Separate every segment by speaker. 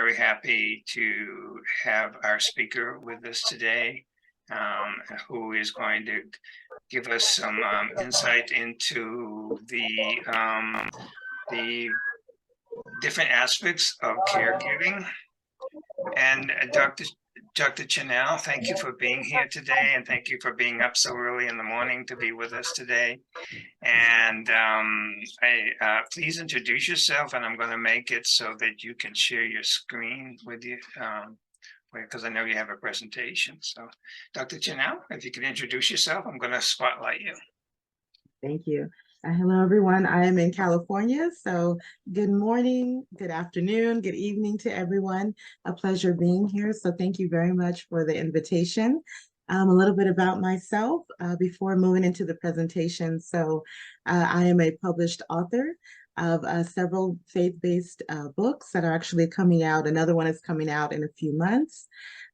Speaker 1: very happy to have our speaker with us today, who is going to give us some insight into the different aspects of caregiving. And Dr. Chanel, thank you for being here today, and thank you for being up so early in the morning to be with us today. And please introduce yourself, and I'm going to make it so that you can share your screen with you, because I know you have a presentation. So, Dr. Chanel, if you can introduce yourself, I'm going to spotlight you.
Speaker 2: Thank you. Hello, everyone. I am in California, so good morning, good afternoon, good evening to everyone. A pleasure being here. So thank you very much for the invitation. A little bit about myself before moving into the presentation. So I am a published author of several faith-based books that are actually coming out. Another one is coming out in a few months.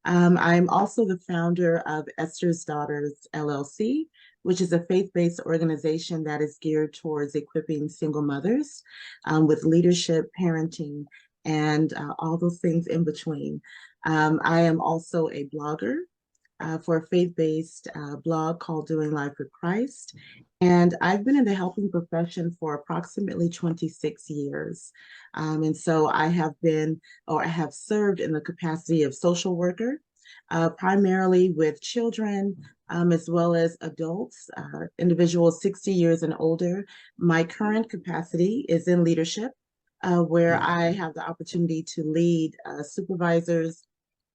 Speaker 2: I'm also the founder of Esther's Daughters, LLC, which is a faith-based organization that is geared towards equipping single mothers with leadership, parenting, and all those things in between. I am also a blogger for a faith-based blog called Doing Life with Christ. And I've been in the helping profession for approximately 26 years. And so I have been, or I have served in the capacity of social worker, primarily with children, as well as adults, individuals 60 years and older. My current capacity is in leadership, where I have the opportunity to lead supervisors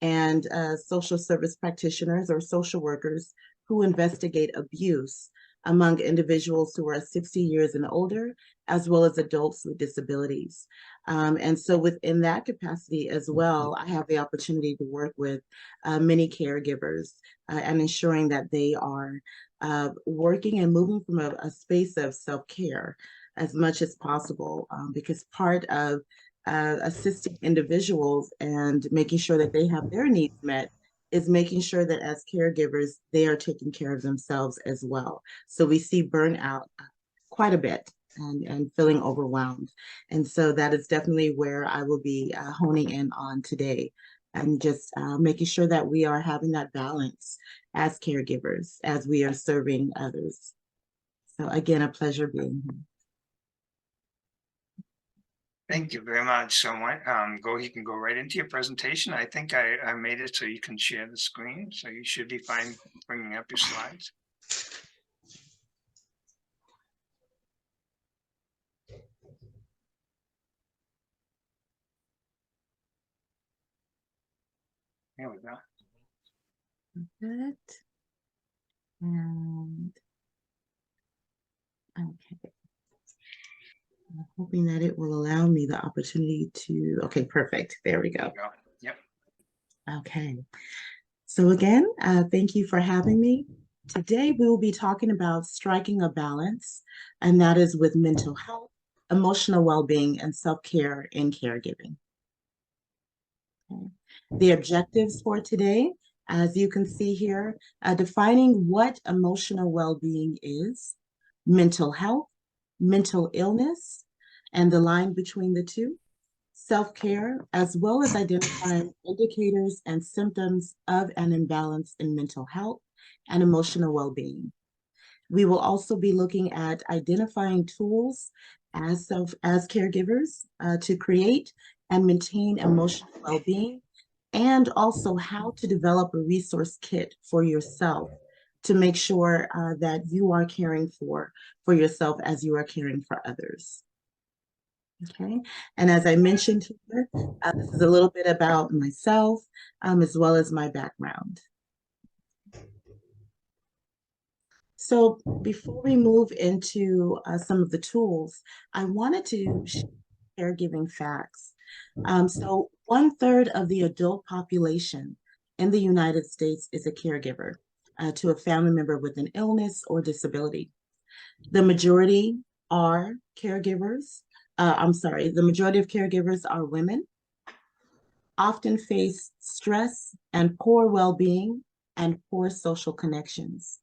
Speaker 2: and social service practitioners or social workers who investigate abuse among individuals who are 60 years and older, as well as adults with disabilities. And so within that capacity as well, I have the opportunity to work with many caregivers and ensuring that they are working and moving from a space of self-care as much as possible, because part of assisting individuals and making sure that they have their needs met is making sure that as caregivers, they are taking care of themselves as well. So we see burnout quite a bit and feeling overwhelmed. And so that is definitely where I will be honing in on today, and just making sure that we are having that balance as caregivers, as we are serving others. So again, a pleasure being here.
Speaker 1: Thank you very much. So you can go right into your presentation. I think I made it so you can share the screen. So you should be fine bringing up your slides. There we go.
Speaker 2: Good. And okay. I'm hoping that it will allow me the opportunity to, okay, perfect. There we go.
Speaker 1: Yep.
Speaker 2: Okay. So again, thank you for having me. Today, we will be talking about striking a balance, and that is with mental health, emotional well-being, and self-care in caregiving. Okay. The objectives for today, as you can see here, defining what emotional well-being is, mental health, mental illness, and the line between the two, self-care, as well as identifying indicators and symptoms of an imbalance in mental health and emotional well-being. We will also be looking at identifying tools as caregivers to create and maintain emotional well-being, and also how to develop a resource kit for yourself to make sure that you are caring for yourself as you are caring for others. Okay, and as I mentioned here, this is a little bit about myself as well as my background. So before we move into some of the tools, I wanted to share caregiving facts. So 1/3 of the adult population in the United States is a caregiver to a family member with an illness or disability. The majority are caregivers. The majority of caregivers are women, often face stress and poor well-being and poor social connections.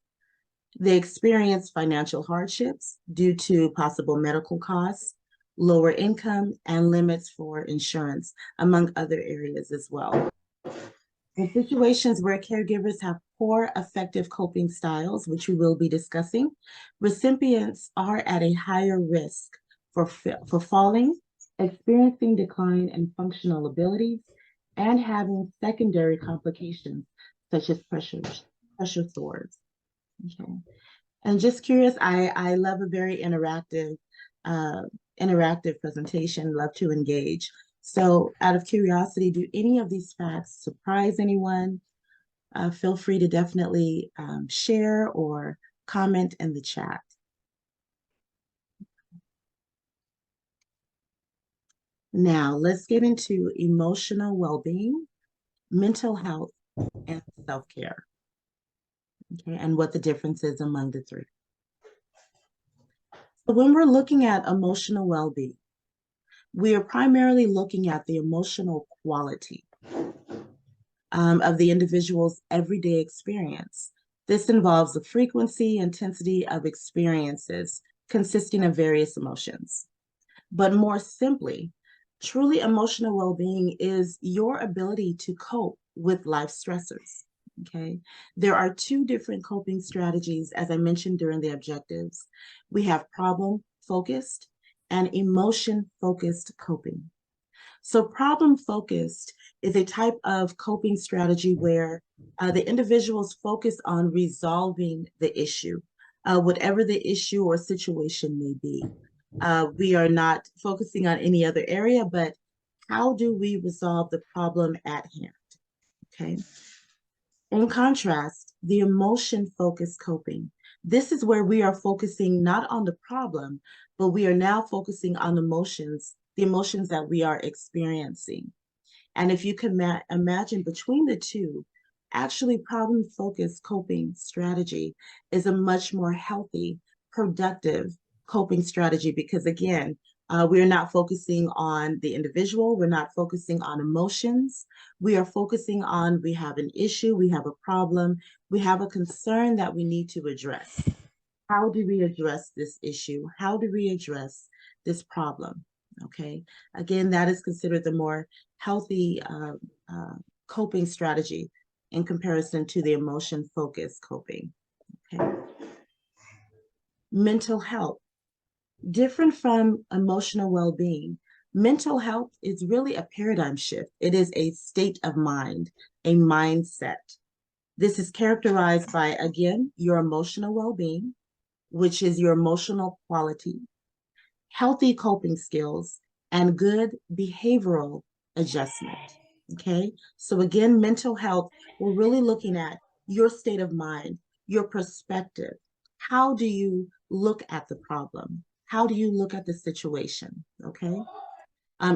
Speaker 2: They experience financial hardships due to possible medical costs, lower income, and limits for insurance, among other areas as well. In situations where caregivers have poor effective coping styles, which we will be discussing, recipients are at a higher risk for falling, experiencing decline in functional abilities, and having secondary complications such as pressure sores. Okay. And just curious, I love a very uh, interactive presentation, love to engage. So out of curiosity, do any of these facts surprise anyone? Feel free to definitely share or comment in the chat. Now, let's get into emotional well-being, mental health, and self-care, okay, and what the difference is among the three. So when we're looking at emotional well-being, we are primarily looking at the emotional quality of the individual's everyday experience. This involves the frequency, intensity of experiences consisting of various emotions. But more simply, truly emotional well-being is your ability to cope with life stressors. Okay, there are two different coping strategies, as I mentioned during the objectives. We have problem-focused and emotion-focused coping. So problem-focused is a type of coping strategy where the individuals focus on resolving the issue, whatever the issue or situation may be. We are not focusing on any other area, but how do we resolve the problem at hand? Okay. In contrast, the emotion-focused coping. This is where we are focusing not on the problem, but we are now focusing on emotions, the emotions that we are experiencing. And if you can imagine between the two, actually problem-focused coping strategy is a much more healthy, productive coping strategy because again, we are not focusing on the individual, we're not focusing on emotions, we are focusing on we have an issue, we have a problem, we have a concern that we need to address. How do we address this issue? How do we address this problem? Okay, again, that is considered the more healthy coping strategy in comparison to the emotion-focused coping. Okay. Mental health. Different from emotional well-being, mental health is really a paradigm shift. It is a state of mind, a mindset. This is characterized by, again, your emotional well-being, which is your emotional quality, healthy coping skills, and good behavioral adjustment. Okay, so again, mental health, we're really looking at your state of mind, your perspective. How do you look at the problem? How do you look at the situation? Okay,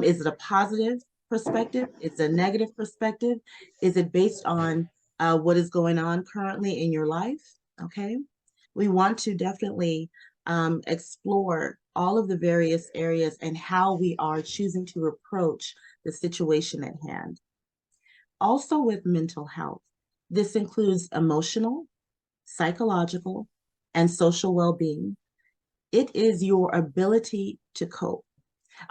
Speaker 2: is it a positive perspective? Is it a negative perspective? Is it based on what is going on currently in your life? Okay, we want to definitely explore all of the various areas and how we are choosing to approach the situation at hand. Also with mental health, this includes emotional, psychological, and social well-being. It is your ability to cope.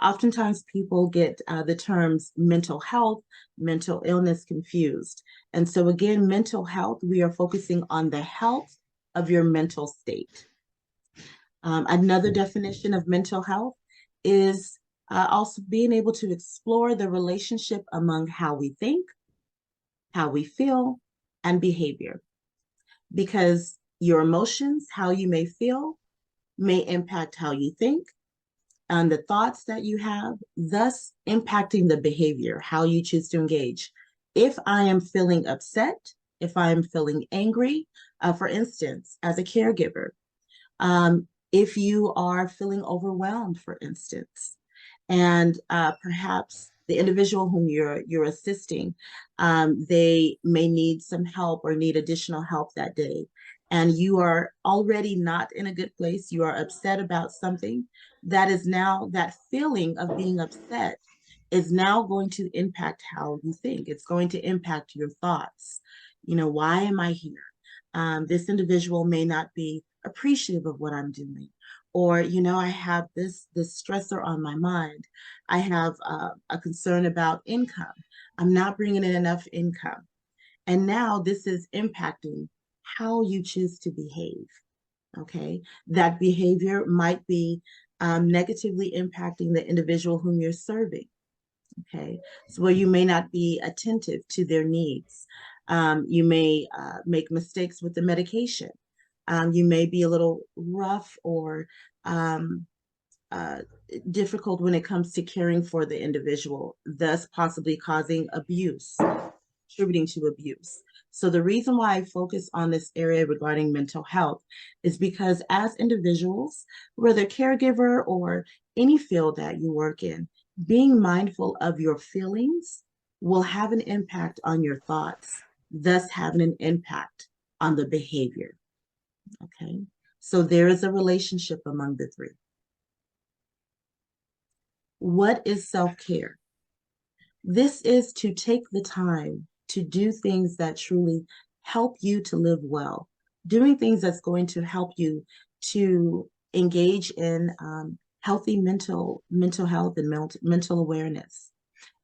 Speaker 2: Oftentimes people get the terms mental health, mental illness confused. And so again, mental health, we are focusing on the health of your mental state. Another definition of mental health is also being able to explore the relationship among how we think, how we feel, and behavior. Because your emotions, how you may feel, may impact how you think, and the thoughts that you have, thus impacting the behavior, how you choose to engage. If I am feeling upset, if I am feeling angry, for instance, as a caregiver, if you are feeling overwhelmed, for instance, and perhaps the individual whom you're assisting, they may need some help or need additional help that day, and you are already not in a good place, you are upset about something, that is now, that feeling of being upset is now going to impact how you think. It's going to impact your thoughts. You know, why am I here? This individual may not be appreciative of what I'm doing, Or, I have this stressor on my mind. I have a concern about income. I'm not bringing in enough income. And now this is impacting how you choose to behave. Okay. That behavior might be negatively impacting the individual whom you're serving. Okay. So where you may not be attentive to their needs. You may make mistakes with the medication. You may be a little rough or um, uh, difficult when it comes to caring for the individual, thus possibly causing abuse, contributing to abuse. So the reason why I focus on this area regarding mental health is because as individuals, whether caregiver or any field that you work in, being mindful of your feelings will have an impact on your thoughts, thus having an impact on the behavior. Okay. So there is a relationship among the three. What is self-care? This is to take the time to do things that truly help you to live well, doing things that's going to help you to engage in healthy mental health and mental awareness.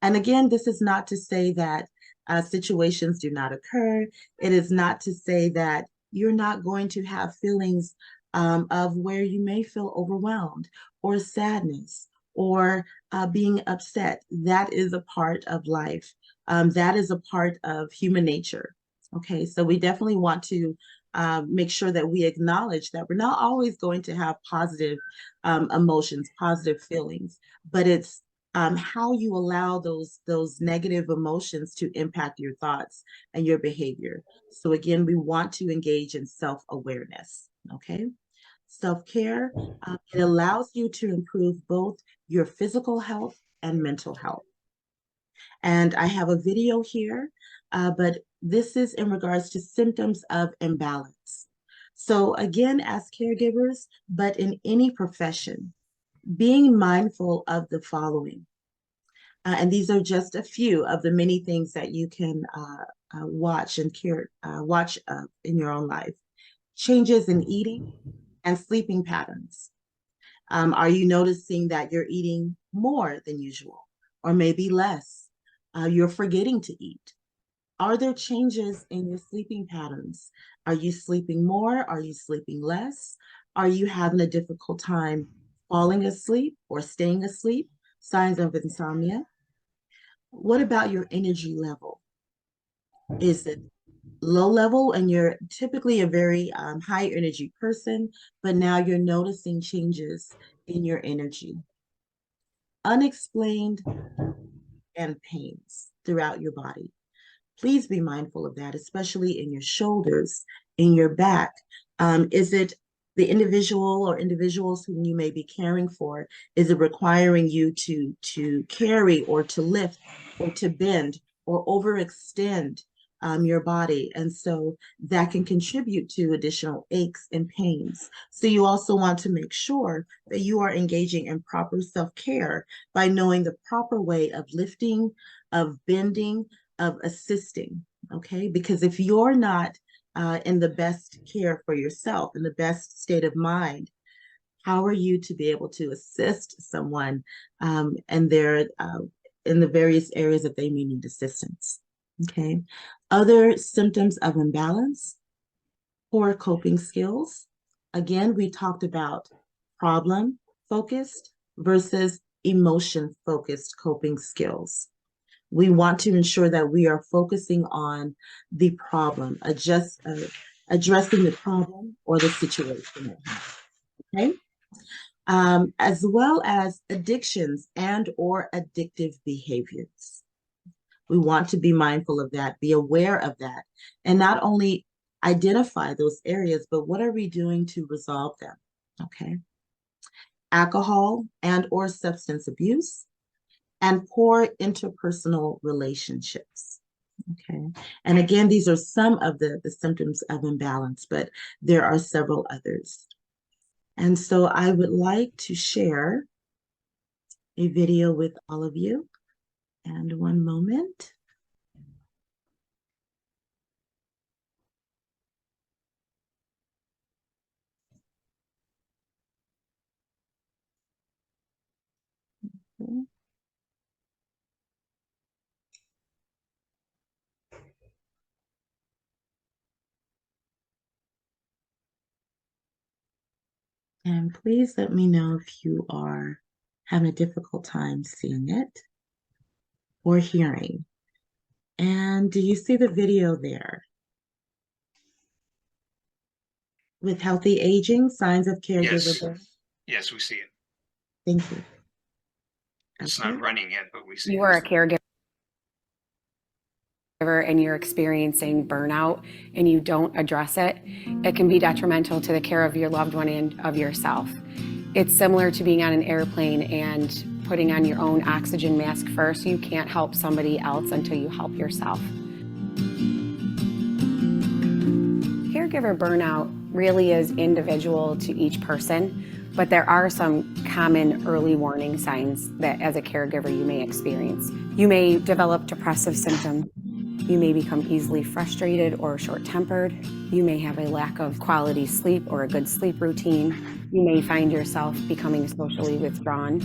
Speaker 2: And again, this is not to say that situations do not occur. It is not to say that you're not going to have feelings of where you may feel overwhelmed or sadness or being upset. That is a part of life. That is a part of human nature. Okay, so we definitely want to make sure that we acknowledge that we're not always going to have positive emotions, positive feelings, but it's how you allow those negative emotions to impact your thoughts and your behavior. So again, we want to engage in self-awareness. Okay. Self-care, it allows you to improve both your physical health and mental health. And I have a video here, but this is in regards to symptoms of imbalance. So again, as caregivers, but in any profession, being mindful of the following. And these are just a few of the many things that you can watch and watch in your own life. Changes in eating and sleeping patterns. Are you noticing that you're eating more than usual or maybe less? You're forgetting to eat. Are there changes in your sleeping patterns? Are you sleeping more? Are you sleeping less? Are you having a difficult time falling asleep or staying asleep? Signs of insomnia. What about your energy level? Is it low level and you're typically a very high energy person, but now you're noticing changes in your energy? Unexplained and pains throughout your body. Please be mindful of that, especially in your shoulders, in your back. Is it the individual or individuals whom you may be caring for? Is it requiring you to carry or to lift or to bend or overextend your body? And so that can contribute to additional aches and pains. So you also want to make sure that you are engaging in proper self-care by knowing the proper way of lifting, of bending, of assisting, okay? Because if you're not in the best care for yourself, in the best state of mind, how are you to be able to assist someone and their in the various areas that they may need assistance? Okay. Other symptoms of imbalance: poor coping skills. Again, we talked about problem focused versus emotion focused coping skills. We want to ensure that we are focusing on the problem, addressing the problem or the situation at hand, okay? As well as addictions and or addictive behaviors. We want to be mindful of that, be aware of that, and not only identify those areas, but what are we doing to resolve them, okay? Alcohol and or substance abuse, and poor interpersonal relationships. Okay. And again, these are some of the symptoms of imbalance, but there are several others. And so I would like to share a video with all of you. And one moment. Okay. And please let me know if you are having a difficult time seeing it or hearing. And do you see the video there? With healthy aging, signs of caregiver
Speaker 1: Yes,
Speaker 2: burnout.
Speaker 1: yes, we see it.
Speaker 2: Thank you.
Speaker 1: It's
Speaker 2: Okay.
Speaker 1: not running yet, but we see
Speaker 3: You
Speaker 1: it.
Speaker 3: are a caregiver and you're experiencing burnout and you don't address it, it can be detrimental to the care of your loved one and of yourself. It's similar to being on an airplane and putting on your own oxygen mask first. You can't help somebody else until you help yourself. Caregiver burnout really is individual to each person, but there are some common early warning signs that as a caregiver you may experience. You may develop depressive symptoms. You may become easily frustrated or short-tempered. You may have a lack of quality sleep or a good sleep routine. You may find yourself becoming socially withdrawn,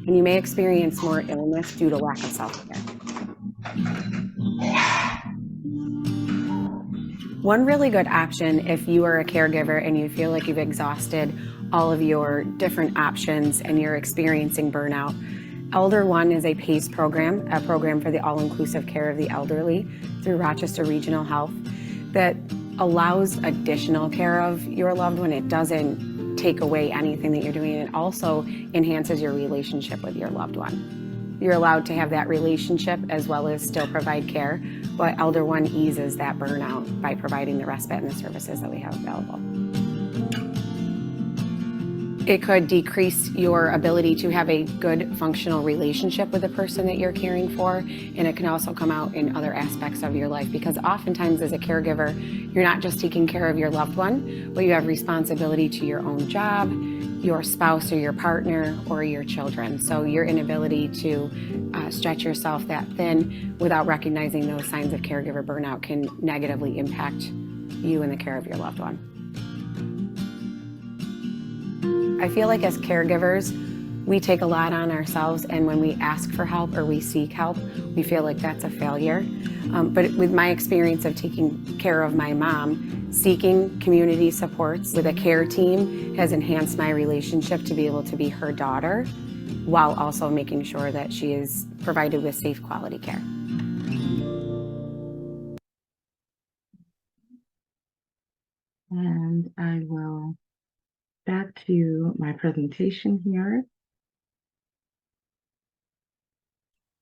Speaker 3: and you may experience more illness due to lack of self-care. One really good option if you are a caregiver and you feel like you've exhausted all of your different options and you're experiencing burnout, Elder One is a PACE program, a program for the all-inclusive care of the elderly through Rochester Regional Health that allows additional care of your loved one. It doesn't take away anything that you're doing. It also enhances your relationship with your loved one. You're allowed to have that relationship as well as still provide care, but Elder One eases that burnout by providing the respite and the services that we have available. It could decrease your ability to have a good functional relationship with the person that you're caring for, and it can also come out in other aspects of your life because oftentimes as a caregiver, you're not just taking care of your loved one, but you have responsibility to your own job, your spouse or your partner, or your children. So your inability to stretch yourself that thin without recognizing those signs of caregiver burnout can negatively impact you and the care of your loved one. I feel like as caregivers, we take a lot on ourselves, and when we ask for help or we seek help, we feel like that's a failure. But with my experience of taking care of my mom, seeking community supports with a care team has enhanced my relationship to be able to be her daughter while also making sure that she is provided with safe, quality care.
Speaker 2: And I will back to my presentation here.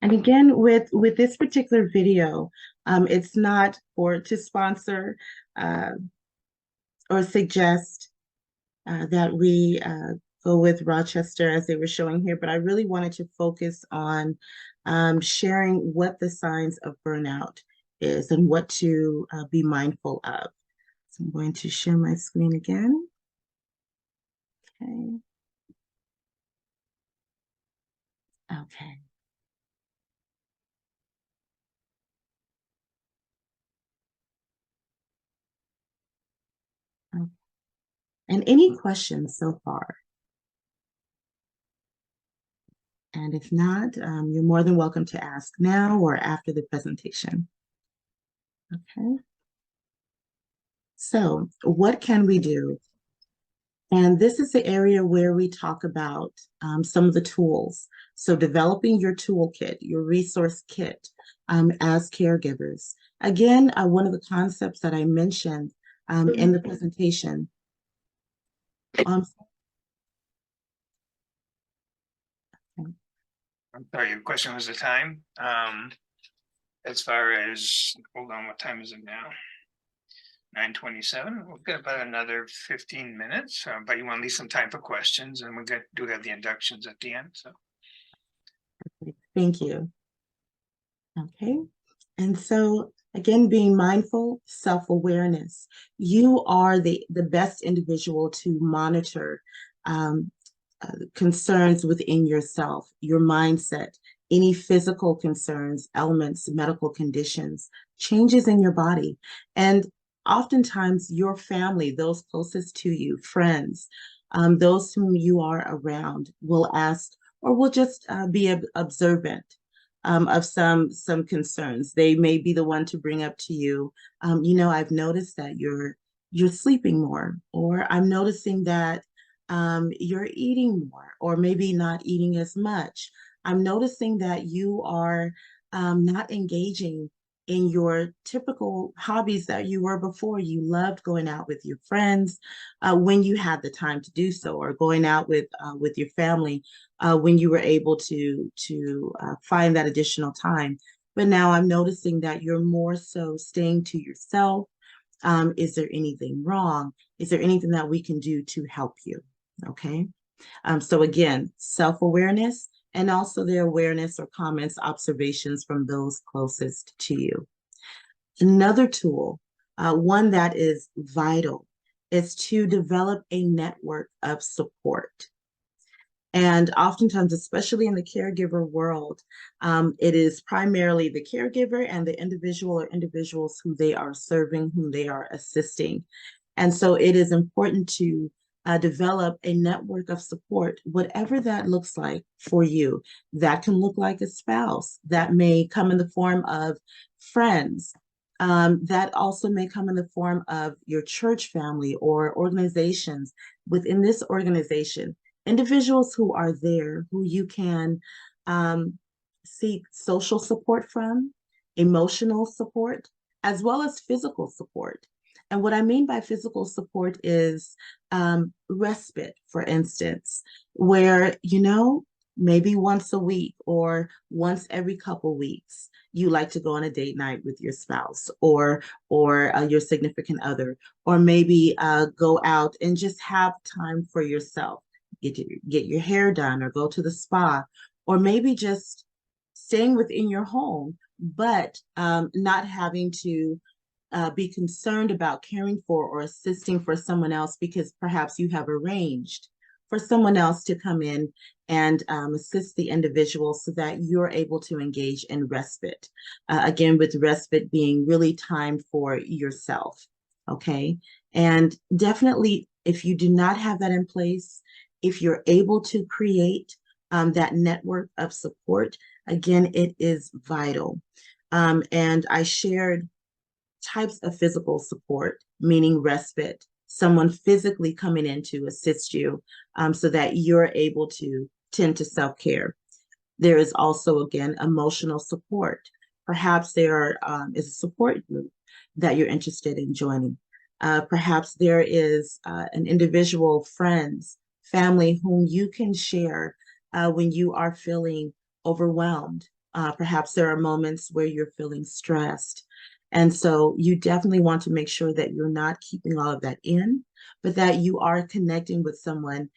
Speaker 2: And again, with this particular video, it's not to sponsor or suggest that we go with Rochester as they were showing here, but I really wanted to focus on sharing what the signs of burnout is and what to be mindful of. So I'm going to share my screen again. Okay. Okay. Okay. And any questions so far? And if not, you're more than welcome to ask now or after the presentation. Okay. So what can we do? And this is the area where we talk about some of the tools. So developing your toolkit, your resource kit as caregivers. Again, one of the concepts that I mentioned in the presentation.
Speaker 1: I'm sorry, your question was the time. As far as, hold on, what time is it now? 9:27. We've got about another 15 minutes, but you want to leave some time for questions, and we do have the inductions at the end. So,
Speaker 2: thank you. Okay, and so again, being mindful, self-awareness. You are the best individual to monitor concerns within yourself, your mindset, any physical concerns, ailments, medical conditions, changes in your body. And oftentimes your family, those closest to you, friends, those whom you are around will ask, or we'll just be observant of some concerns. They may be the one to bring up to you, I've noticed that you're sleeping more, or I'm noticing that you're eating more, or maybe not eating as much. I'm noticing that you are not engaging in your typical hobbies that you were before. You loved going out with your friends when you had the time to do so, or going out with your family when you were able to find that additional time. But now I'm noticing that you're more so staying to yourself. Is there anything wrong? Is there anything that we can do to help you? Okay. So again, self-awareness, and also the awareness or comments, observations from those closest to you. Another tool, one that is vital, is to develop a network of support. And oftentimes, especially in the caregiver world, it is primarily the caregiver and the individual or individuals who they are serving, whom they are assisting. And so it is important to develop a network of support, whatever that looks like for you. That can look like a spouse, that may come in the form of friends. That also may come in the form of your church family or organizations. Within this organization, individuals who are there, who you can seek social support from, emotional support, as well as physical support. And what I mean by physical support is respite, for instance, where, maybe once a week or once every couple weeks, you like to go on a date night with your spouse or your significant other, or maybe go out and just have time for yourself. Get your hair done, or go to the spa, or maybe just staying within your home, but not having to be concerned about caring for or assisting for someone else, because perhaps you have arranged for someone else to come in and assist the individual so that you're able to engage in respite. Again, with respite being really time for yourself, okay? And definitely, if you do not have that in place, if you're able to create that network of support, again, it is vital. And I shared types of physical support, meaning respite, someone physically coming in to assist you so that you're able to tend to self-care. There is also, again, emotional support. Perhaps there is a support group that you're interested in joining. Perhaps there is an individual, friends, family whom you can share when you are feeling overwhelmed. Perhaps there are moments where you're feeling stressed. And so you definitely want to make sure that you're not keeping all of that in, but that you are connecting with someone,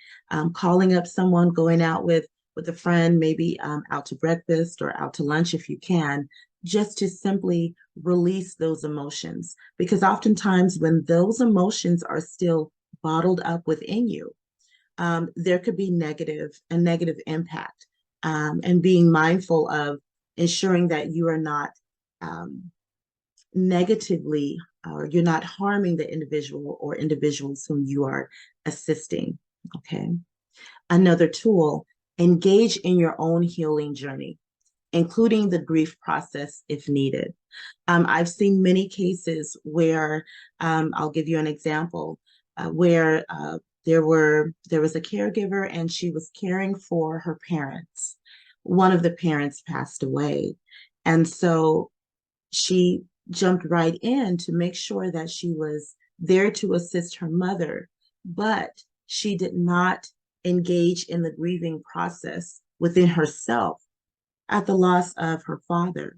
Speaker 2: calling up someone, going out with a friend, maybe out to breakfast or out to lunch if you can, just to simply release those emotions. Because oftentimes when those emotions are still bottled up within you, there could be a negative impact, and being mindful of ensuring that you are not negatively, or you're not harming the individual or individuals whom you are assisting, okay? Another tool, engage in your own healing journey, including the grief process if needed. I've seen many cases where, I'll give you an example, where there was a caregiver and she was caring for her parents. One of the parents passed away. And so she jumped right in to make sure that she was there to assist her mother, but she did not engage in the grieving process within herself at the loss of her father.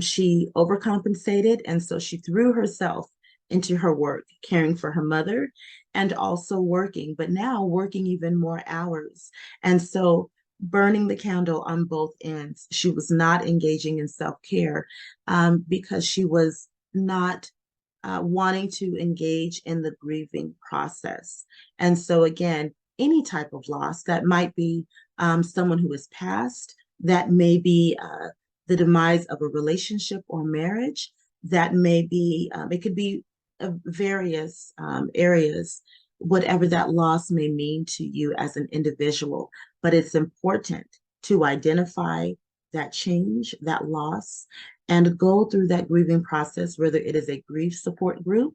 Speaker 2: She overcompensated, and so she threw herself into her work, caring for her mother and also working, but now working even more hours. And so burning the candle on both ends. She was not engaging in self-care because she was not wanting to engage in the grieving process. And so again, any type of loss, that might be someone who has passed, that may be the demise of a relationship or marriage, that may be, it could be various areas, whatever that loss may mean to you as an individual. but it's important to identify that change, that loss, and go through that grieving process, whether it is a grief support group,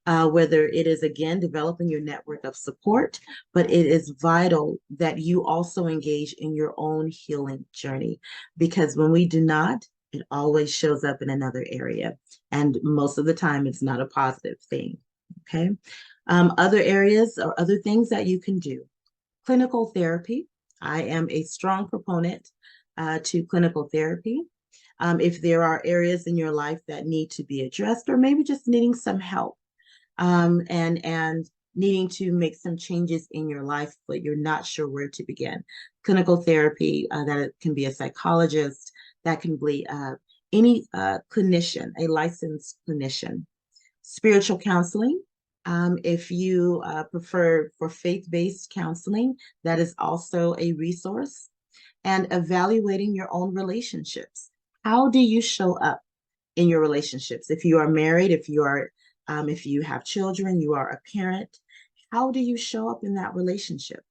Speaker 2: whether it is, again, developing your network of support, but it is vital that you also engage in your own healing journey, because when we do not, it always shows up in another area. And most of the time, it's not a positive thing, okay? Other areas or other things that you can do. Clinical therapy. I am a strong proponent to clinical therapy. If there are areas in your life that need to be addressed, or maybe just needing some help, and needing to make some changes in your life, but you're not sure where to begin. Clinical therapy, that it can be a psychologist, that can be any clinician, a licensed clinician. Spiritual counseling. If you prefer for faith-based counseling, that is also a resource. And evaluating your own relationships. How do you show up in your relationships? If you are married, if you have children, you are a parent, how do you show up in that relationship?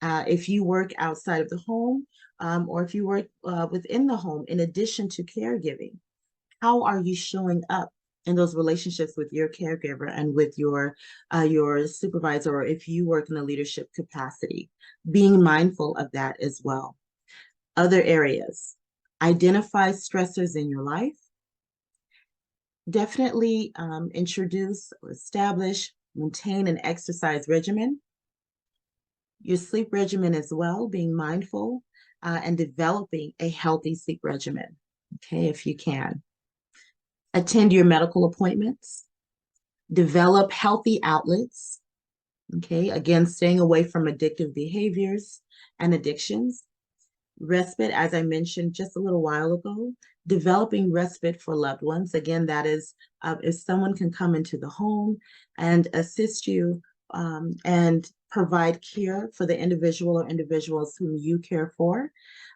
Speaker 2: If you work outside of the home, or if you work within the home, in addition to caregiving, how are you showing up in those relationships with your caregiver and with your supervisor, or if you work in a leadership capacity? Being mindful of that as well. Other areas, identify stressors in your life. Definitely introduce or establish, maintain an exercise regimen. Your sleep regimen as well, being mindful and developing a healthy sleep regimen, okay, if you can. Attend your medical appointments. Develop healthy outlets, okay, again, staying away from addictive behaviors and addictions. Respite, as I mentioned just a little while ago, developing respite for loved ones. Again, that is if someone can come into the home and assist you and provide care for the individual or individuals whom you care for.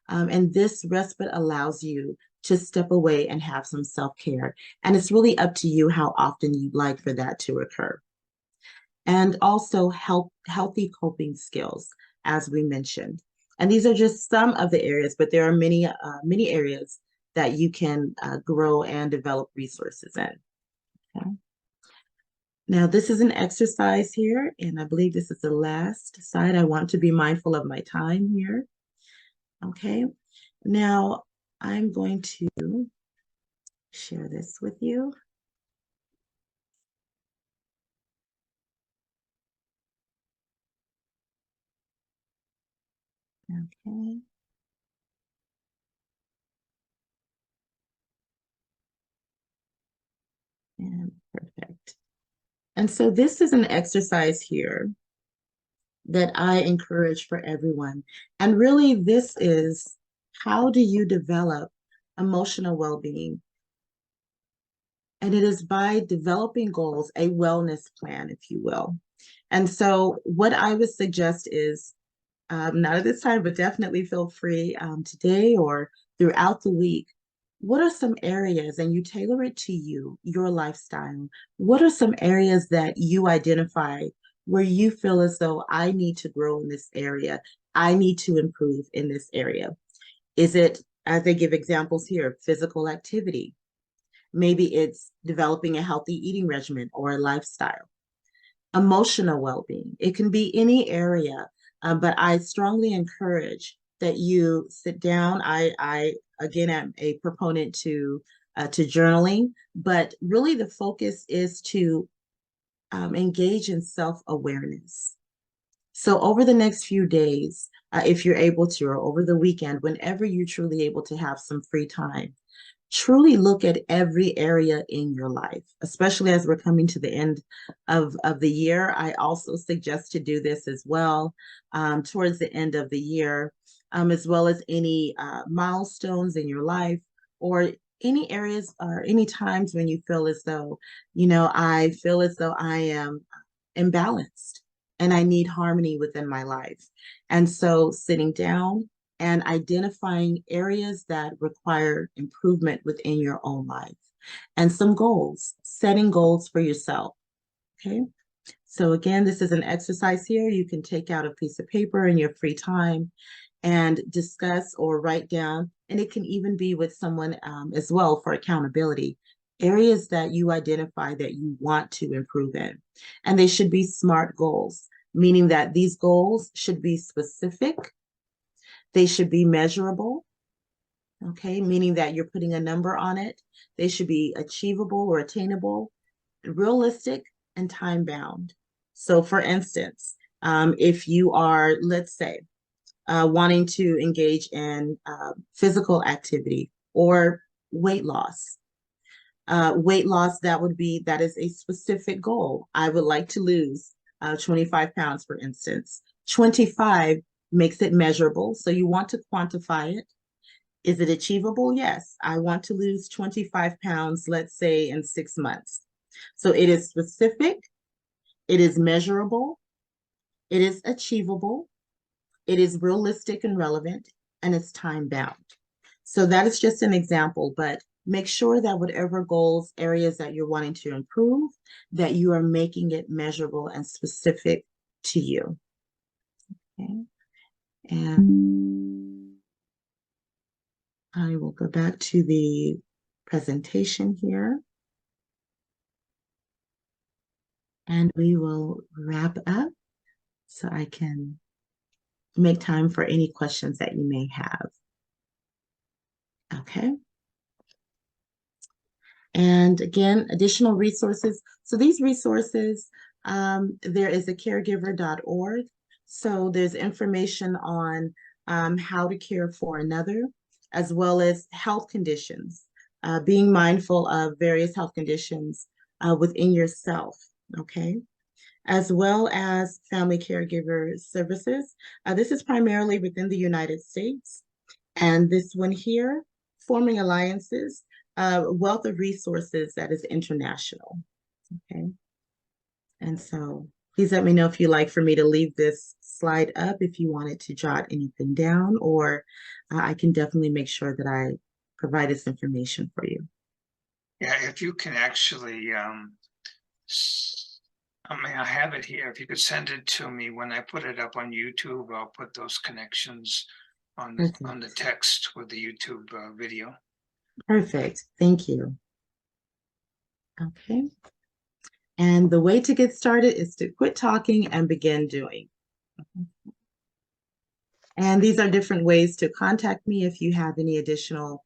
Speaker 2: And this respite allows you to step away and have some self-care. And it's really up to you how often you'd like for that to occur. And also healthy coping skills, as we mentioned. And these are just some of the areas, but there are many areas that you can grow and develop resources in. Okay. Now, this is an exercise here, and I believe this is the last slide. I want to be mindful of my time here. Okay. Now, I'm going to share this with you. Okay. And perfect. And so this is an exercise here that I encourage for everyone. And really, this is, how do you develop emotional well-being? And it is by developing goals, a wellness plan, if you will. And so what I would suggest is, not at this time, but definitely feel free today or throughout the week. What are some areas, and you tailor it to you, your lifestyle, what are some areas that you identify where you feel as though I need to grow in this area, I need to improve in this area? Is it, as they give examples here, physical activity? Maybe it's developing a healthy eating regimen or a lifestyle. Emotional well-being, it can be any area, but I strongly encourage that you sit down. I again am a proponent to journaling, but really the focus is to engage in self-awareness. So over the next few days, if you're able to, or over the weekend, whenever you're truly able to have some free time, truly look at every area in your life, especially as we're coming to the end of the year. I also suggest to do this as well towards the end of the year, as well as any milestones in your life, or any areas or any times when you feel as though, I feel as though I am imbalanced and I need harmony within my life. And so sitting down and identifying areas that require improvement within your own life, and some goals, setting goals for yourself, okay? So again, this is an exercise here. You can take out a piece of paper in your free time and discuss or write down, and it can even be with someone as well for accountability, areas that you identify that you want to improve in. And they should be SMART goals, meaning that these goals should be specific, they should be measurable, okay, meaning that you're putting a number on it. They should be achievable or attainable, realistic, and time-bound. So for instance, if you are, let's say, wanting to engage in physical activity or weight loss, that is a specific goal. I would like to lose 25 pounds, for instance. 25 makes it measurable, so you want to quantify it. Is it achievable? Yes. I want to lose 25 pounds, let's say in 6 months. So it is specific, it is measurable, it is achievable, it is realistic and relevant, and it's time bound. So that is just an example, but make sure that whatever goals, areas that you're wanting to improve, that you are making it measurable and specific to you. Okay. And I will go back to the presentation here. And we will wrap up so I can make time for any questions that you may have. Okay. And again, additional resources. So these resources, there is a caregiver.org. So there's information on how to care for another, as well as health conditions, being mindful of various health conditions within yourself, okay? As well as family caregiver services. This is primarily within the United States. And this one here, forming alliances, wealth of resources that is international, okay? And so please let me know if you'd like for me to leave this slide up if you wanted to jot anything down, or I can definitely make sure that I provide this information for you.
Speaker 1: Yeah, if you can actually, I have it here. If you could send it to me when I put it up on YouTube, I'll put those connections on the text with the YouTube video.
Speaker 2: Perfect. Thank you. Okay. And the way to get started is to quit talking and begin doing. And these are different ways to contact me if you have any additional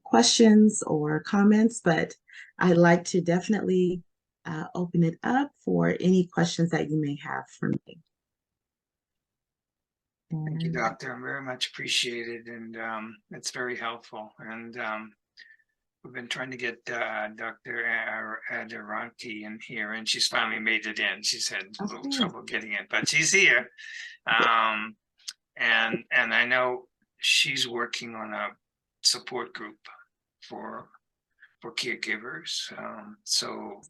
Speaker 2: questions or comments, but I'd like to definitely open it up for any questions that you may have for me.
Speaker 1: Thank you, Doctor. Very much appreciated, and it's very helpful. And we've been trying to get Dr. Advocacy in here, and she's finally made it in. She's had a little trouble getting in, but she's here. And I know she's working on a support group for caregivers. So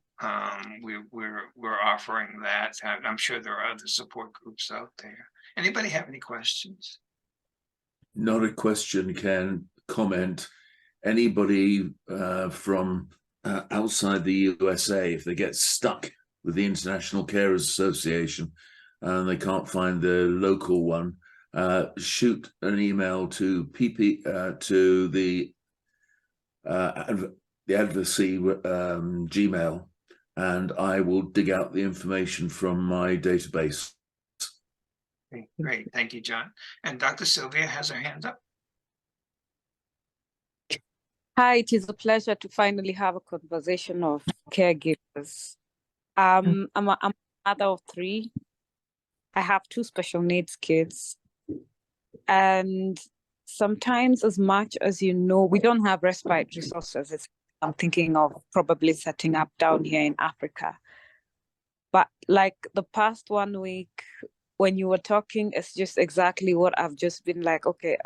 Speaker 1: we're offering that. I'm sure there are other support groups out there. Anybody have any questions?
Speaker 4: Not a question, Ken. Comment. Anybody from outside the USA, if they get stuck with the International Carers Association and they can't find the local one, shoot an email to to the Advocacy Gmail, and I will dig out the information from my database.
Speaker 1: Okay, great, thank you, John. And Dr. Sylvia has her hand up.
Speaker 5: Hi, it is a pleasure to finally have a conversation of caregivers. I'm a mother of 3. I have 2 special needs kids. And sometimes, as much as you know, we don't have respite resources. I'm thinking of probably setting up down here in Africa. But like the past 1 week, when you were talking, it's just exactly what I've just been like, okay,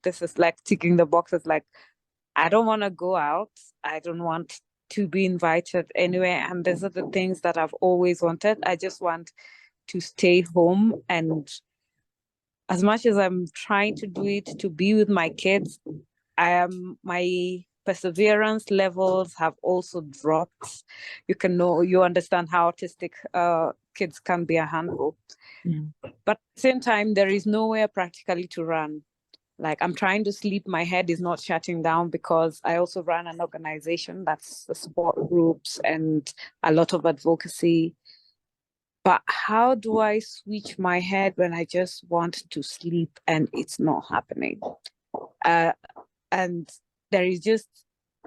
Speaker 5: this is like ticking the boxes. Like, I don't want to go out. I don't want to be invited anywhere. And these are the things that I've always wanted. I just want to stay home. And as much as I'm trying to do it, to be with my kids, my perseverance levels have also dropped. You understand how autistic kids can be a handful.
Speaker 2: Yeah.
Speaker 5: But at the same time, there is nowhere practically to run. Like I'm trying to sleep, my head is not shutting down because I also run an organization that's the support groups and a lot of advocacy. But how do I switch my head when I just want to sleep and it's not happening? And there is just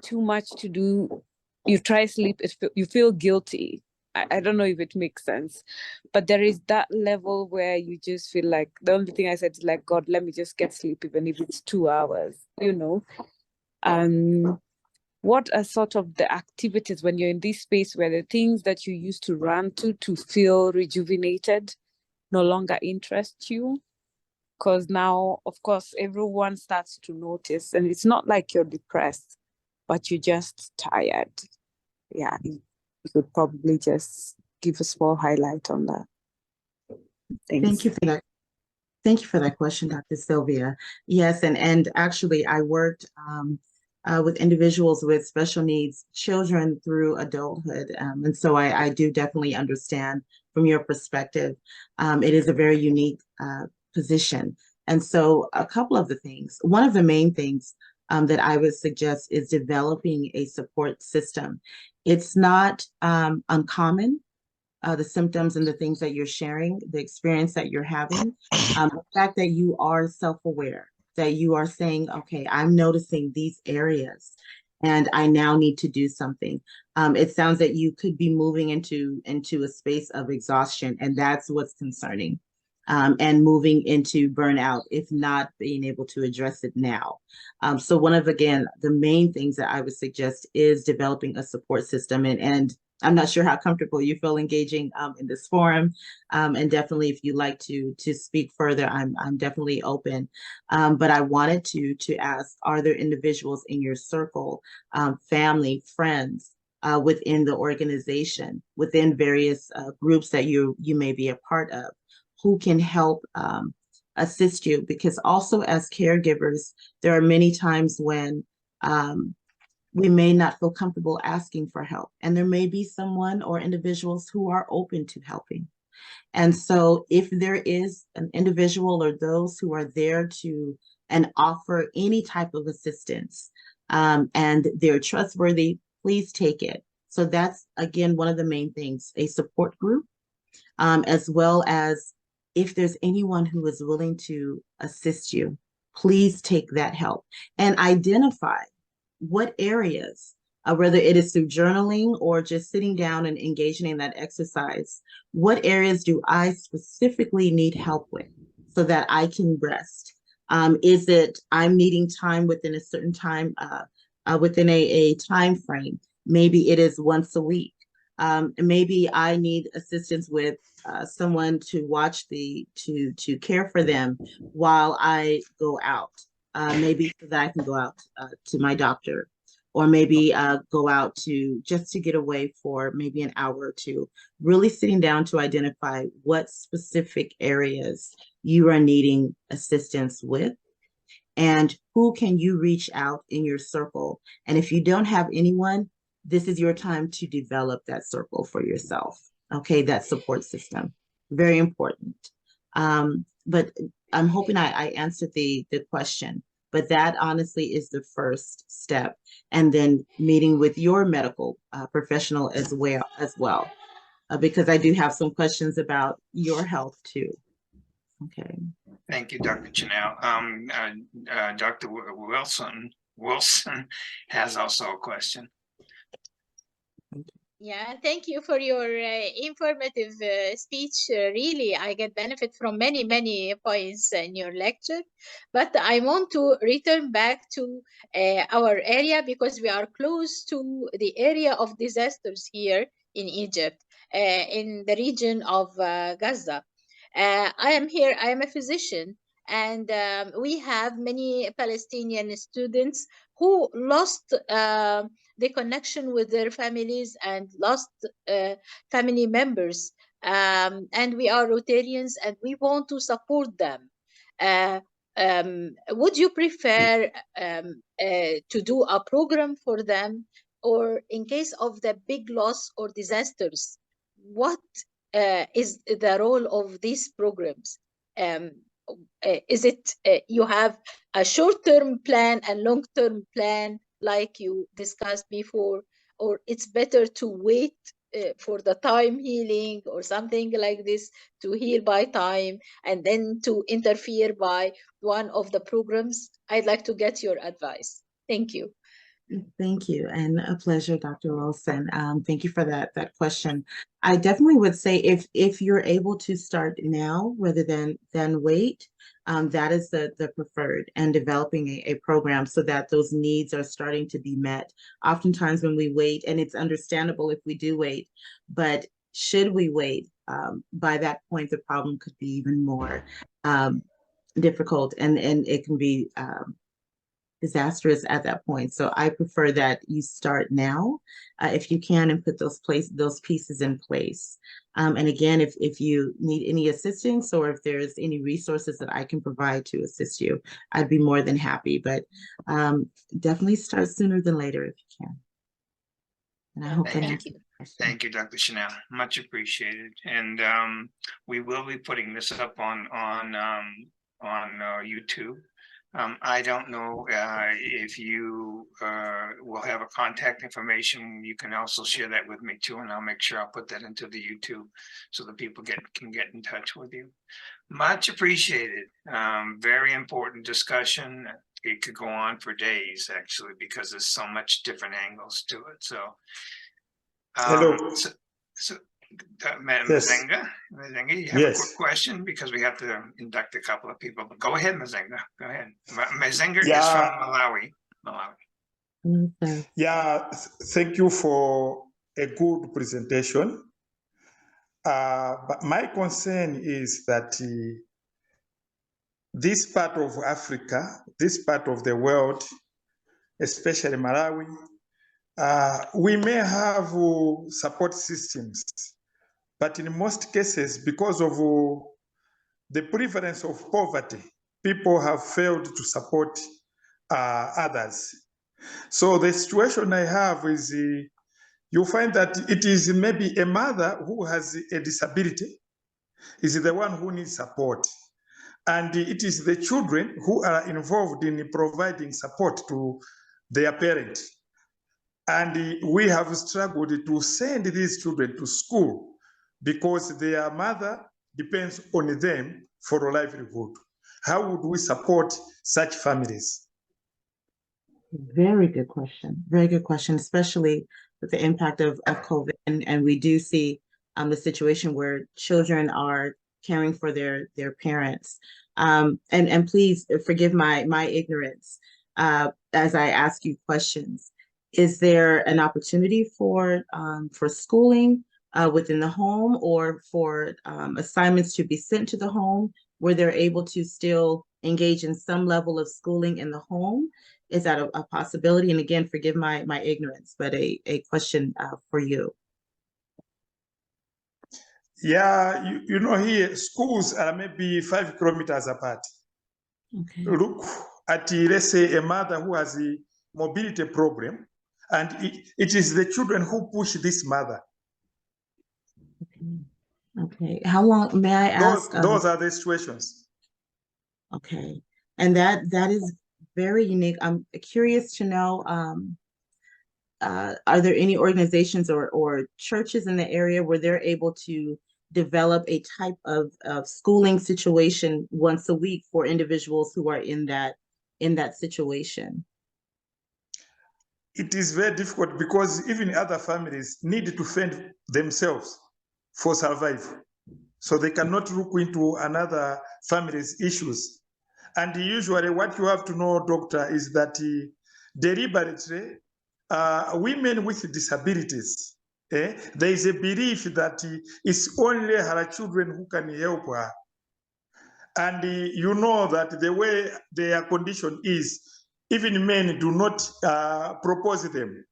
Speaker 5: too much to do. You try sleep, you feel guilty. I don't know if it makes sense, but there is that level where you just feel like the only thing I said is like, God, let me just get sleep, even if it's 2 hours, you know. What are sort of the activities when you're in this space where the things that you used to run to feel rejuvenated no longer interest you? Because now, of course, everyone starts to notice, and it's not like you're depressed, but you're just tired. Yeah, you could probably just give a small highlight on that. Thanks.
Speaker 2: Thank you for that. Thank you for that question, Dr. Sylvia. Yes, and actually I worked with individuals with special needs, children through adulthood. And so I do definitely understand from your perspective. It is a very unique position. And so a couple of the things, one of the main things that I would suggest is developing a support system. It's not uncommon, the symptoms and the things that you're sharing, the experience that you're having, the fact that you are self-aware, that you are saying, okay, I'm noticing these areas and I now need to do something. It sounds that you could be moving into a space of exhaustion, and that's what's concerning. And moving into burnout if not being able to address it now. So one of, again, the main things that I would suggest is developing a support system. And I'm not sure how comfortable you feel engaging in this forum. And definitely if you'd like to speak further, I'm definitely open. But I wanted to ask, are there individuals in your circle, family, friends, within the organization, within various groups that you may be a part of, who can help assist you? Because also as caregivers, there are many times when we may not feel comfortable asking for help. And there may be someone or individuals who are open to helping. And so if there is an individual or those who are there to and offer any type of assistance and they're trustworthy, please take it. So that's, again, one of the main things, a support group, as well as if there's anyone who is willing to assist you, please take that help and identify what areas, whether it is through journaling or just sitting down and engaging in that exercise, what areas do I specifically need help with so that I can rest? Is it I'm needing time within a certain time, within a time frame? Maybe it is once a week. Maybe I need assistance with someone to watch to care for them while I go out. Maybe so that I can go out to my doctor, or maybe go out just to get away for maybe an hour or two, really sitting down to identify what specific areas you are needing assistance with and who can you reach out in your circle. And if you don't have anyone, this is your time to develop that circle for yourself. Okay, that support system, very important. But I'm hoping I answered the question, but that honestly is the first step. And then meeting with your medical professional as well, because I do have some questions about your health too. Okay.
Speaker 1: Thank you, Dr. Chanel. Dr. Wilson has also a question.
Speaker 6: Yeah, thank you for your informative speech. Really, I get benefit from many, many points in your lecture. But I want to return back to our area because we are close to the area of disasters here in Egypt, in the region of Gaza. I am here, I am a physician, and we have many Palestinian students who lost the connection with their families and lost family members. And we are Rotarians and we want to support them. Would you prefer to do a program for them, or in case of the big loss or disasters, what is the role of these programs? Is it you have a short-term plan and long-term plan like you discussed before, or it's better to wait for the time healing or something like this, to heal by time and then to interfere by one of the programs? I'd like to get your advice. Thank you.
Speaker 2: Thank you, and a pleasure, Dr. Wilson. Thank you for that question. I definitely would say if you're able to start now rather than wait, that is the preferred, and developing a program so that those needs are starting to be met. Oftentimes when we wait, and it's understandable if we do wait, but should we wait, by that point the problem could be even more difficult, and it can be disastrous at that point. So I prefer that you start now, if you can, and put those pieces in place. And again, if you need any assistance or if there's any resources that I can provide to assist you, I'd be more than happy. But definitely start sooner than later if you can. And I hope that answers the question.
Speaker 1: Thank you, Dr. Chanel. Much appreciated. And we will be putting this up on YouTube. I don't know if you will have a contact information. You can also share that with me too, and I'll make sure I'll put that into the YouTube so that people can get in touch with you. Much appreciated. Very important discussion. It could go on for days, actually, because there's so much different angles to it. So,
Speaker 7: hello.
Speaker 1: Mazenga, you have a quick question, because we have to induct a couple of people. But go ahead, Mazenga. Go ahead. Mazenga is from Malawi.
Speaker 7: Yeah, thank you for a good presentation. But my concern is that this part of Africa, this part of the world, especially Malawi, we may have support systems, but in most cases, because of the prevalence of poverty, people have failed to support others. So the situation I have is you find that it is maybe a mother who has a disability is the one who needs support. And it is the children who are involved in providing support to their parent. And we have struggled to send these children to school because their mother depends on them for a livelihood. How would we support such families?
Speaker 2: Very good question. Very good question, especially with the impact of COVID. And we do see the situation where children are caring for their parents. And please forgive my ignorance as I ask you questions. Is there an opportunity for schooling within the home, or for assignments to be sent to the home where they're able to still engage in some level of schooling in the home? Is that a possibility? And again, forgive my ignorance, but a question for you.
Speaker 7: Yeah, you know, here schools are maybe 5 kilometers apart.
Speaker 2: Okay.
Speaker 7: Look at, let's say, a mother who has a mobility problem, and it is the children who push this mother.
Speaker 2: Okay. How long, may I ask?
Speaker 7: Those are the situations.
Speaker 2: Okay. And that is very unique. I'm curious to know, are there any organizations or churches in the area where they're able to develop a type of schooling situation once a week for individuals who are in that situation?
Speaker 7: It is very difficult because even other families need to fend themselves for survival. So they cannot look into another family's issues. And usually what you have to know, doctor, is that deliberately, women with disabilities, there is a belief that it's only her children who can help her. And you know that the way their condition is, even men do not propose them.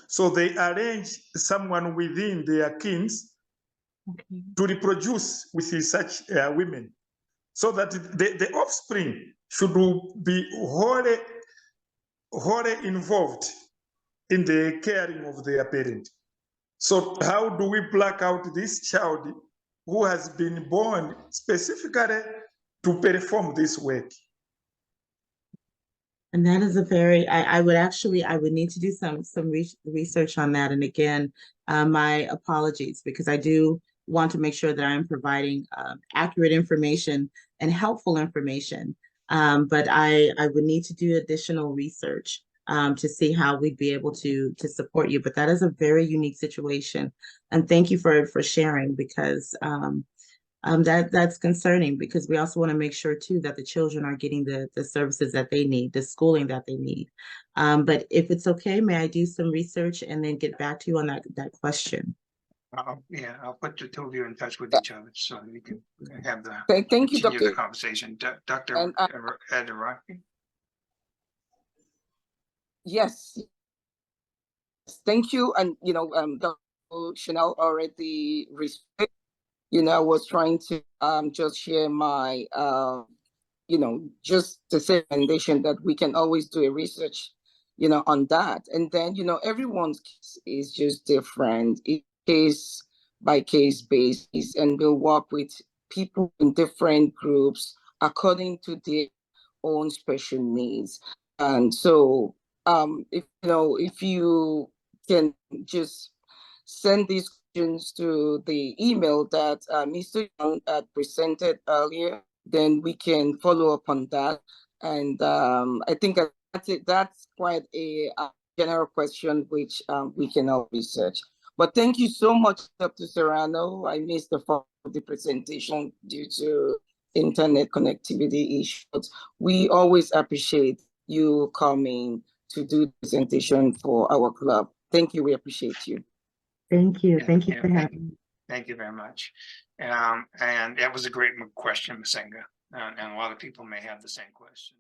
Speaker 7: So they arrange someone within their kins to reproduce with such women, so that the offspring should be wholly involved in the caring of their parent. So how do we black out this child who has been born specifically to perform this work?
Speaker 2: And that is a very, I would need to do some research on that. And again, my apologies, because I do want to make sure that I'm providing accurate information and helpful information. But I would need to do additional research to see how we'd be able to support you. But that is a very unique situation. And thank you for sharing, because that's concerning, because we also want to make sure too that the children are getting the services that they need, the schooling that they need. But if it's okay, may I do some research and then get back to you on that question?
Speaker 1: Yeah, I'll put the two of you in touch with each other so we can have the
Speaker 8: Thank you,
Speaker 1: continue the
Speaker 8: Dr.
Speaker 1: conversation. Dr.
Speaker 8: And,
Speaker 1: Advocacy.
Speaker 8: Yes. Thank you. And, Dr. Chanel already respect. I was trying to just share my, just the recommendation that we can always do a research, on that. And then, everyone's case is just different. It's case by case basis, and we'll work with people in different groups according to their own special needs. And so, if you can just send these questions to the email that Mr. Young presented earlier, then we can follow up on that. And I think that's it. That's quite a general question, which we can all research. But thank you so much, Dr. Serano. I missed the part of the presentation due to internet connectivity issues. We always appreciate you coming to do the presentation for our club. Thank you. We appreciate you.
Speaker 2: Thank you.
Speaker 1: Yeah,
Speaker 2: Thank you
Speaker 1: yeah,
Speaker 2: for having me.
Speaker 1: Thank you very much. And that was a great question, Masenga. And a lot of people may have the same question.